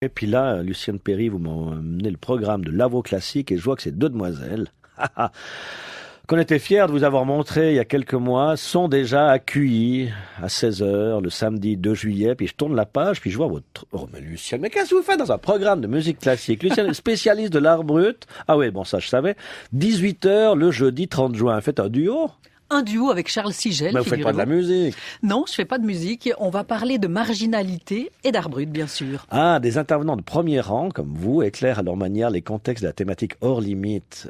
Et puis là, Lucienne Perry, vous m'emmenez le programme de Lavo Classique et je vois que ces deux demoiselles, qu'on était fiers de vous avoir montré il y a quelques mois, sont déjà à QI à 16 heures le samedi 2 juillet. Puis je tourne la page, puis je vois votre... Oh mais Lucienne, mais qu'est-ce que vous faites dans un programme de musique classique? Lucienne, spécialiste de l'art brut. Ah oui, bon ça je savais. 18 heures le jeudi 30 juin. Faites un duo? Un duo avec Charles Sigel. Mais vous faites pas de la musique. Non, je fais pas de musique. On va parler de marginalité et d'art brut, bien sûr. Ah, des intervenants de premier rang, comme vous, éclairent à leur manière les contextes de la thématique hors limite.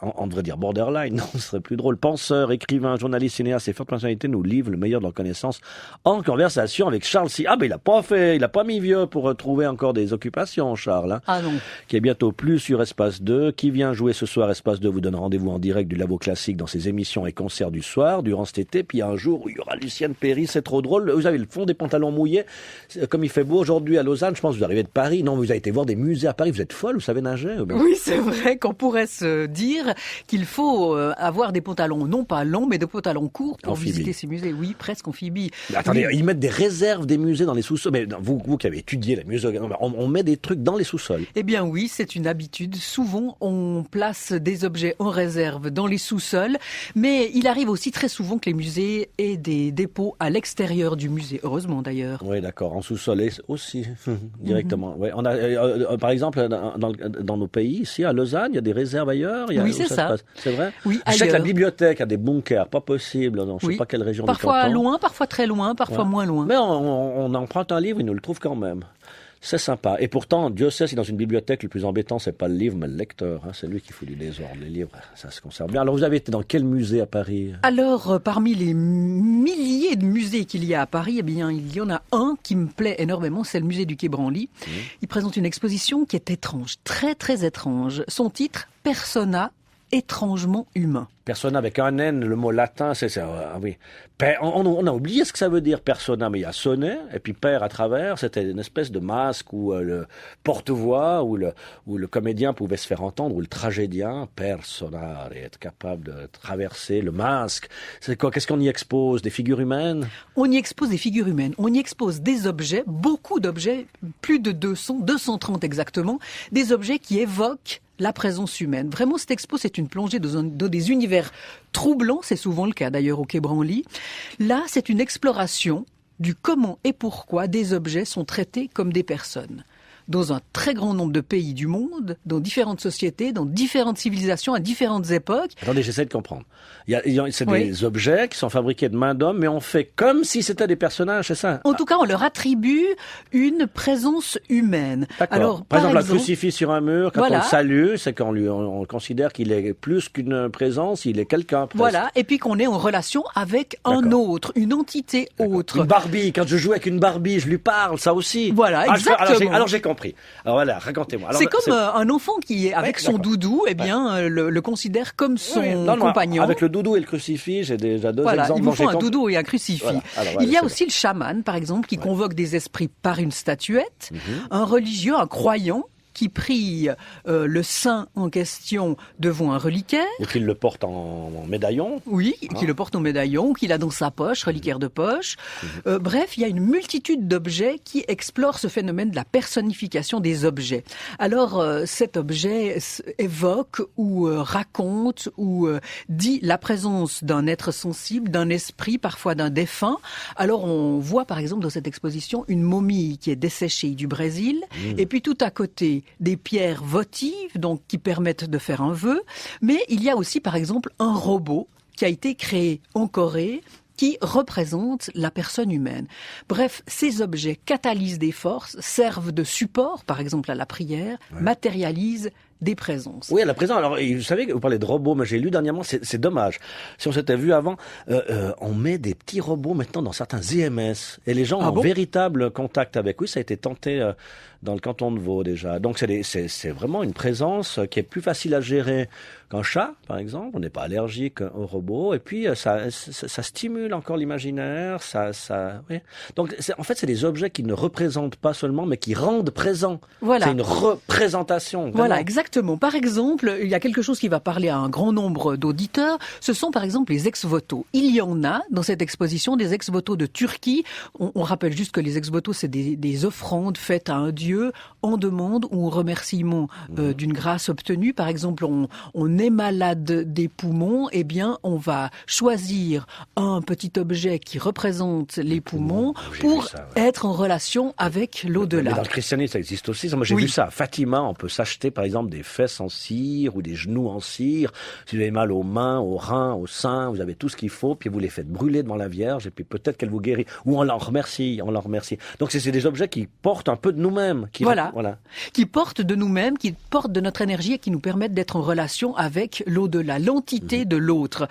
On devrait dire borderline, non, ce serait plus drôle. Penseurs, écrivains, journalistes, cinéastes et fortes personnalités nous livrent le meilleur de leurs connaissances en conversation avec Charles Sigel. Ah, ben il a pas mis vieux pour trouver encore des occupations, Charles. Hein, ah non. Qui est bientôt plus sur Espace 2. Qui vient jouer ce soir? Espace 2 vous donne rendez-vous en direct du Lavo Classique dans ses émissions et concerts du soir, durant cet été, puis il y a un jour où il y aura Lucienne Perry, c'est trop drôle. Vous avez le fond des pantalons mouillés, comme il fait beau aujourd'hui à Lausanne, je pense que vous arrivez de Paris. Non, vous avez été voir des musées à Paris, vous êtes folle, vous savez nager? Oui, c'est vrai qu'on pourrait se dire qu'il faut avoir des pantalons, non pas longs, mais des pantalons courts pour visiter ces musées. Oui, presque amphibie. Mais attendez, oui. Ils mettent des réserves des musées dans les sous-sols. Mais vous qui avez étudié la musée, on met des trucs dans les sous-sols. Eh bien oui, c'est une habitude. Souvent, on place des objets en réserve dans les sous-sols, mais il arrive aussi très souvent que les musées aient des dépôts à l'extérieur du musée. Heureusement d'ailleurs. Oui, d'accord. En sous-sol aussi, directement. Ouais, on a, par exemple, dans nos pays, ici, à Lausanne, il y a des réserves ailleurs. Oui, c'est ça. C'est vrai? Oui, je sais que la bibliothèque a des bunkers, pas possible. Non, je sais pas quelle région du canton. Parfois loin, parfois très loin, parfois moins loin. Mais on emprunte un livre, il nous le trouve quand même. C'est sympa. Et pourtant, Dieu sait si dans une bibliothèque, le plus embêtant, c'est pas le livre, mais le lecteur. Hein. C'est lui qui fout du désordre. Les livres, ça se conserve bien. Alors, vous avez été dans quel musée à Paris? Alors, parmi les milliers de musées qu'il y a à Paris, eh bien, il y en a un qui me plaît énormément, c'est le musée du Quai Branly. Il présente une exposition qui est étrange, très très étrange. Son titre, Persona, étrangement humain. Persona avec un N, le mot latin, c'est ah oui. On a oublié ce que ça veut dire persona, mais il y a sonnet et puis père à travers, c'était une espèce de masque où le porte-voix, où le comédien pouvait se faire entendre, ou le tragédien, persona, et être capable de traverser le masque. C'est quoi? Qu'est-ce qu'on y expose? Des figures humaines? On y expose des figures humaines, on y expose des objets, beaucoup d'objets, plus de 200, 230 exactement, des objets qui évoquent la présence humaine. Vraiment, cette expo, c'est une plongée dans des univers troublants, c'est souvent le cas d'ailleurs au Quai Branly. Là, c'est une exploration du comment et pourquoi des objets sont traités comme des personnes. Dans un très grand nombre de pays du monde, dans différentes sociétés, dans différentes civilisations, à différentes époques. Attendez, j'essaie de comprendre. C'est des objets qui sont fabriqués de main d'homme, mais on fait comme si c'était des personnages, c'est ça? En tout cas, on leur attribue une présence humaine. D'accord. Alors, par exemple, un crucifix sur un mur, quand on le salue, c'est on considère qu'il est plus qu'une présence, il est quelqu'un. Presque. Voilà, et puis qu'on est en relation avec un autre, une entité autre. Une Barbie, quand je joue avec une Barbie, je lui parle, ça aussi. Voilà, exactement. Alors j'ai compris. Alors voilà, racontez-moi. C'est comme un enfant qui est avec son doudou, eh bien, le considère comme son compagnon. Avec le doudou et le crucifix, j'ai déjà deux exemples. Il vous faut un doudou et un crucifix. Il y a aussi le chaman, par exemple, qui convoque des esprits par une statuette, un religieux, un croyant, qui prie le saint en question devant un reliquaire. Ou qu'il le porte en médaillon. Oui, qu'il le porte en médaillon, ou qu'il a dans sa poche, reliquaire de poche. Bref, il y a une multitude d'objets qui explorent ce phénomène de la personnification des objets. Alors, cet objet évoque ou raconte ou dit la présence d'un être sensible, d'un esprit, parfois d'un défunt. Alors, on voit par exemple dans cette exposition une momie qui est desséchée du Brésil, et puis tout à côté, des pierres votives, donc qui permettent de faire un vœu, mais il y a aussi par exemple un robot qui a été créé en Corée qui représente la personne humaine. Bref, ces objets catalysent des forces, servent de support, par exemple à la prière, matérialisent des présences. Oui, à la présence. Alors, vous savez, vous parlez de robots, mais j'ai lu dernièrement, c'est dommage. Si on s'était vu avant, on met des petits robots maintenant dans certains IMS. Et les gens ont véritable contact avec. Oui, ça a été tenté dans le canton de Vaud déjà. Donc, c'est vraiment une présence qui est plus facile à gérer qu'un chat, par exemple. On n'est pas allergique aux robots. Et puis, ça stimule encore l'imaginaire. Oui. Donc, en fait, c'est des objets qui ne représentent pas seulement, mais qui rendent présent. Voilà. C'est une représentation. Vraiment. Voilà, exactement. Exactement. Par exemple, il y a quelque chose qui va parler à un grand nombre d'auditeurs. Ce sont par exemple les ex-voto. Il y en a dans cette exposition des ex-voto de Turquie. On rappelle juste que les ex-voto, c'est des offrandes faites à un dieu en demande ou en remerciement d'une grâce obtenue. Par exemple, on est malade des poumons, eh bien, on va choisir un petit objet qui représente les poumons pour être en relation avec l'au-delà. Mais dans le christianisme, ça existe aussi. Moi, j'ai vu ça. À Fatima, on peut s'acheter, par exemple, des fesses en cire ou des genoux en cire. Si vous avez mal aux mains, aux reins, aux seins, vous avez tout ce qu'il faut, puis vous les faites brûler devant la Vierge, et puis peut-être qu'elle vous guérit. Ou on l'en remercie, Donc, c'est des objets qui portent un peu de nous-mêmes. Voilà. Qui portent de nous-mêmes, qui portent de notre énergie et qui nous permettent d'être en relation avec l'au-delà, l'entité de l'autre.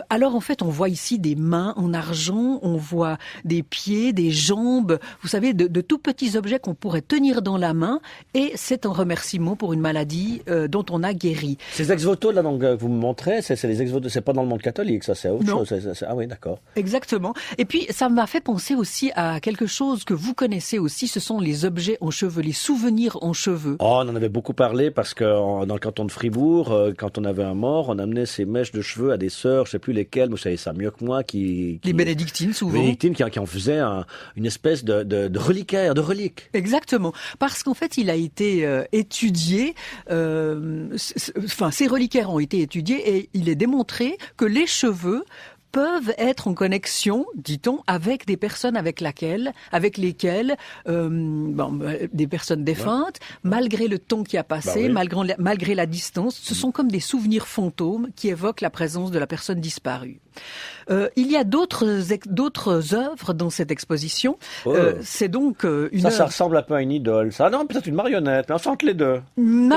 Alors, en fait, on voit ici des mains en argent, on voit des pieds, des jambes, vous savez, de tout petits objets qu'on pourrait tenir dans la main, et c'est un remerciement pour une maladie dont on a guéri. Ces ex-voto là donc, que vous me montrez, c'est les ex-voto, c'est pas dans le monde catholique, ça, c'est autre chose. Ah oui, d'accord. Exactement. Et puis ça m'a fait penser aussi à quelque chose que vous connaissez aussi, ce sont les objets en cheveux, les souvenirs en cheveux. Oh, on en avait beaucoup parlé parce que dans le canton de Fribourg, quand on avait un mort, on amenait ces mèches de cheveux à des sœurs, je sais plus lesquelles, vous savez ça mieux que moi, qui les bénédictines souvent. Bénédictines qui en faisaient une espèce de reliquaire, de relique. Exactement. Parce qu'en fait, il a été étudié, ces reliquaires ont été étudiés et il est démontré que les cheveux peuvent être en connexion, dit-on, avec des personnes avec lesquelles, des personnes défuntes, malgré le temps qui a passé, malgré la distance, ce sont comme des souvenirs fantômes qui évoquent la présence de la personne disparue. Il y a d'autres œuvres dans cette exposition. C'est donc ça ressemble un peu à une idole. Ça, non, peut-être une marionnette, mais on sent les deux. Une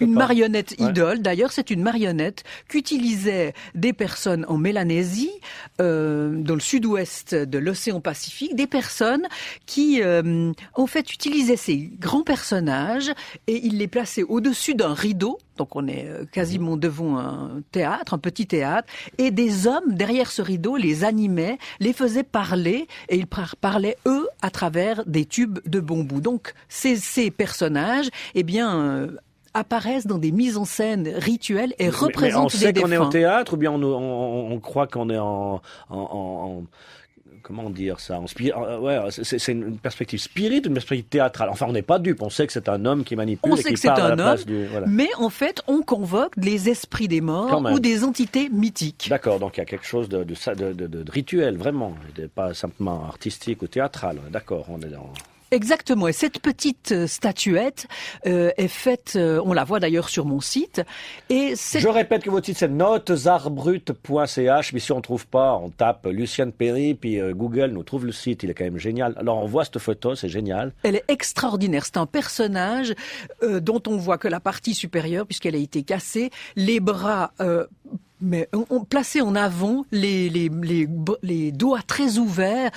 marionnette idole. D'ailleurs, c'est une marionnette qu'utilisaient des personnes en Mélanésie, dans le sud-ouest de l'océan Pacifique, des personnes qui, en fait, utilisaient ces grands personnages et ils les plaçaient au-dessus d'un rideau. Donc on est quasiment devant un théâtre, un petit théâtre, et des hommes derrière ce rideau les animaient, les faisaient parler, et ils parlaient eux à travers des tubes de bambou. Donc ces personnages, apparaissent dans des mises en scène rituelles et représentent des défunts. Mais on sait qu'on est au théâtre ou bien on croit qu'on est en comment dire ça? C'est une perspective spirituelle, une perspective théâtrale. Enfin, on n'est pas dupe. On sait que c'est un homme qui manipule et qui parle à la place du... Voilà. Mais en fait, on convoque les esprits des morts ou des entités mythiques. D'accord, donc il y a quelque chose de rituel, vraiment. Pas simplement artistique ou théâtral. D'accord, on est dans... Exactement. Et cette petite statuette est faite, on la voit d'ailleurs sur mon site. Et je répète que votre site c'est notesartbrut.ch, mais si on ne trouve pas, on tape Lucienne Perry, puis Google nous trouve le site, il est quand même génial. Alors on voit cette photo, c'est génial. Elle est extraordinaire. C'est un personnage dont on voit que la partie supérieure, puisqu'elle a été cassée, les bras... mais on placé en avant, les doigts très ouverts,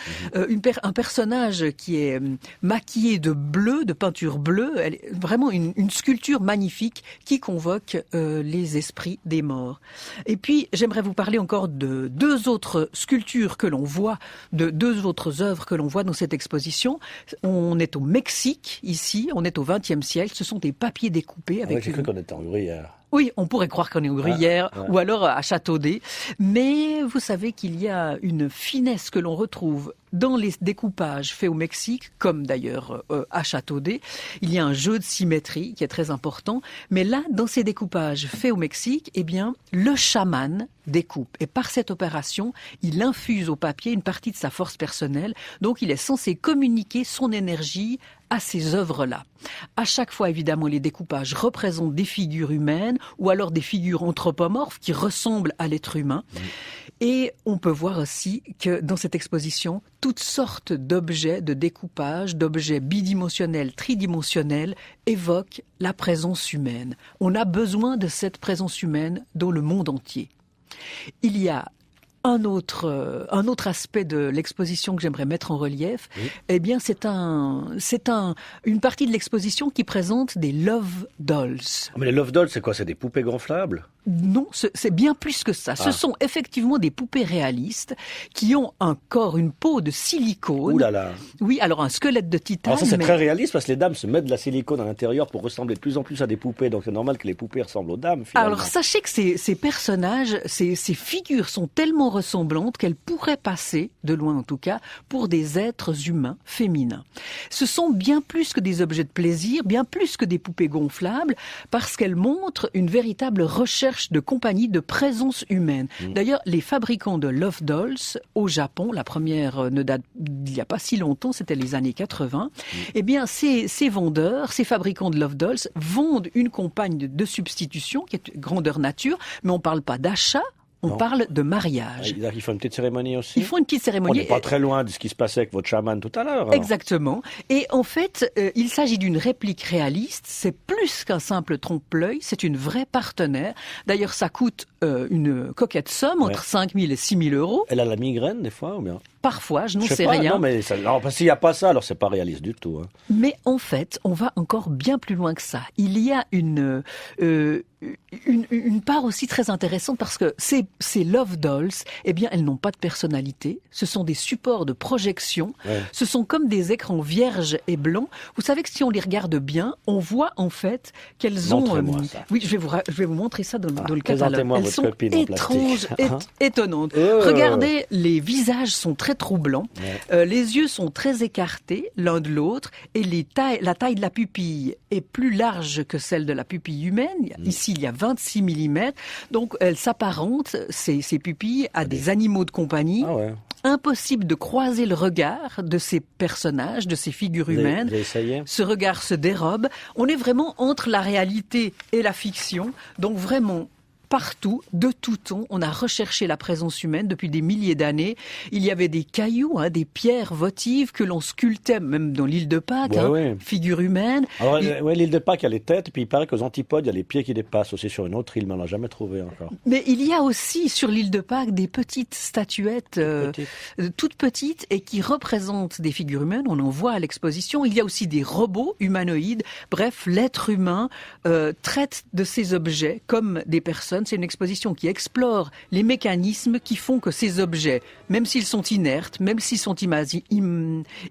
un personnage qui est maquillé de bleu, de peinture bleue, elle est vraiment une sculpture magnifique qui convoque les esprits des morts. Et puis j'aimerais vous parler encore de deux autres sculptures que l'on voit, de deux autres œuvres que l'on voit dans cette exposition. On est au Mexique ici, on est au XXe siècle. Ce sont des papiers découpés avec. J'ai cru qu'on était en Gruyère. Oui, on pourrait croire qu'on est au Gruyère ou alors à Châteaudet. Mais vous savez qu'il y a une finesse que l'on retrouve dans les découpages faits au Mexique, comme d'ailleurs à Châteaudet. Il y a un jeu de symétrie qui est très important. Mais là, dans ces découpages faits au Mexique, le chaman découpe. Et par cette opération, il infuse au papier une partie de sa force personnelle. Donc, il est censé communiquer son énergie à ces œuvres-là. À chaque fois, évidemment, les découpages représentent des figures humaines ou alors des figures anthropomorphes qui ressemblent à l'être humain. Et on peut voir aussi que dans cette exposition, toutes sortes d'objets de découpage, d'objets bidimensionnels, tridimensionnels, évoquent la présence humaine. On a besoin de cette présence humaine dans le monde entier. Il y a un autre aspect de l'exposition que j'aimerais mettre en relief, c'est une partie de l'exposition qui présente des love dolls. Mais les love dolls, c'est quoi? C'est des poupées gonflables? Non, c'est bien plus que ça. Ce sont effectivement des poupées réalistes qui ont un corps, une peau de silicone. Ouh là là. Oui, alors un squelette de titane. Alors ça, c'est très réaliste parce que les dames se mettent de la silicone à l'intérieur pour ressembler de plus en plus à des poupées. Donc c'est normal que les poupées ressemblent aux dames, finalement. Alors sachez que ces personnages, ces figures sont tellement ressemblantes qu'elles pourraient passer, de loin en tout cas, pour des êtres humains féminins. Ce sont bien plus que des objets de plaisir, bien plus que des poupées gonflables, parce qu'elles montrent une véritable recherche de compagnie, de présence humaine. D'ailleurs, les fabricants de Love Dolls au Japon, la première ne date d'il n'y a pas si longtemps, c'était les années 80, eh bien, ces vendeurs, ces fabricants de Love Dolls vendent une compagne de substitution qui est grandeur nature, mais on ne parle pas d'achat, on parle de mariage. Ils font une petite cérémonie aussi. Ils font une petite cérémonie. On n'est pas très loin de ce qui se passait avec votre chaman tout à l'heure. Exactement. Et en fait, il s'agit d'une réplique réaliste. C'est plus qu'un simple trompe-l'œil. C'est une vraie partenaire. D'ailleurs, ça coûte une coquette somme, entre 5 000 et 6 000 euros. Elle a la migraine des fois ou bien? Parfois, je n'en sais pas, rien. Non, mais s'il n'y a pas ça, alors c'est pas réaliste du tout. Hein. Mais en fait, on va encore bien plus loin que ça. Il y a une part aussi très intéressante parce que ces Love Dolls, eh bien, elles n'ont pas de personnalité. Ce sont des supports de projection. Ouais. Ce sont comme des écrans vierges et blancs. Vous savez que si on les regarde bien, on voit en fait qu'elles ont... ça. Oui, je vais vous montrer ça dans le catalogue. Elles sont étranges, étonnantes. Regardez, les visages sont très troublants. Ouais. Les yeux sont très écartés l'un de l'autre et la taille de la pupille est plus large que celle de la pupille humaine. Ici, il y a 26 mm. Donc, elles s'apparentent, ces pupilles, à des animaux de compagnie. Ah ouais. Impossible de croiser le regard de ces personnages, de ces figures humaines. Vous avez essayé ? Ce regard se dérobe. On est vraiment entre la réalité et la fiction. Donc, vraiment... Partout, de tout temps, on a recherché la présence humaine depuis des milliers d'années. Il y avait des cailloux, des pierres votives que l'on sculptait, même dans l'île de Pâques, figures humaines. Alors, l'île de Pâques, il y a les têtes, et puis il paraît qu'aux antipodes, il y a les pieds qui dépassent aussi sur une autre île, mais on l'a jamais trouvé encore. Mais il y a aussi sur l'île de Pâques des petites statuettes, toutes petites, et qui représentent des figures humaines. On en voit à l'exposition. Il y a aussi des robots humanoïdes. Bref, l'être humain traite de ces objets comme des personnes. C'est une exposition qui explore les mécanismes qui font que ces objets, même s'ils sont inertes, même s'ils sont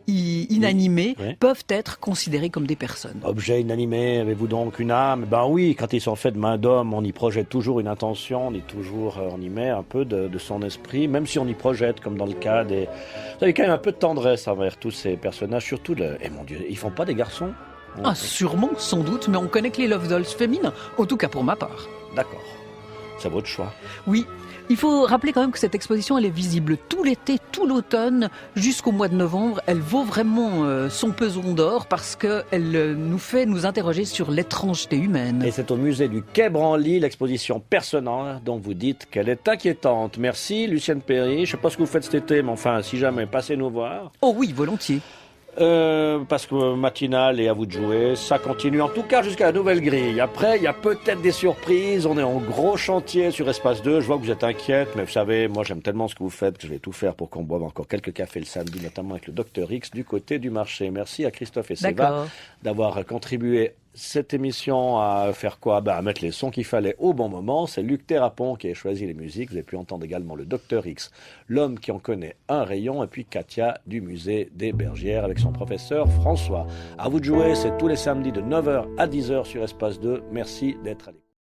inanimés, peuvent être considérés comme des personnes. Objets inanimés, avez-vous donc une âme? Ben oui, quand ils sont faits de main d'homme, on y projette toujours une intention, on y met un peu de son esprit, même si on y projette, comme dans le cas des... Vous avez quand même un peu de tendresse envers tous ces personnages, surtout mon Dieu, ils font pas des garçons? Ah, sûrement, sans doute, mais on connaît que les Love Dolls féminins, en tout cas pour ma part. D'accord. C'est votre choix. Oui. Il faut rappeler quand même que cette exposition, elle est visible tout l'été, tout l'automne, jusqu'au mois de novembre. Elle vaut vraiment son pesant d'or parce qu'elle nous fait nous interroger sur l'étrangeté humaine. Et c'est au musée du Quai Branly, l'exposition Personnant, dont vous dites qu'elle est inquiétante. Merci Lucienne Perry. Je ne sais pas ce que vous faites cet été, mais enfin, si jamais, passez nous voir. Oh oui, volontiers. Parce que matinale et à vous de jouer, ça continue en tout cas jusqu'à la nouvelle grille. Après, il y a peut-être des surprises, on est en gros chantier sur Espace 2, je vois que vous êtes inquiète, mais vous savez, moi j'aime tellement ce que vous faites que je vais tout faire pour qu'on boive encore quelques cafés le samedi, notamment avec le Dr X du côté du marché. Merci à Christophe et Séva d'avoir contribué cette émission à faire quoi? À mettre les sons qu'il fallait au bon moment. C'est Luc Thérapon qui a choisi les musiques. Vous avez pu entendre également le Dr X, l'homme qui en connaît un rayon, et puis Katia du musée des Bergères avec son professeur François. À vous de jouer, c'est tous les samedis de 9h à 10h sur Espace 2. Merci d'être à l'écoute.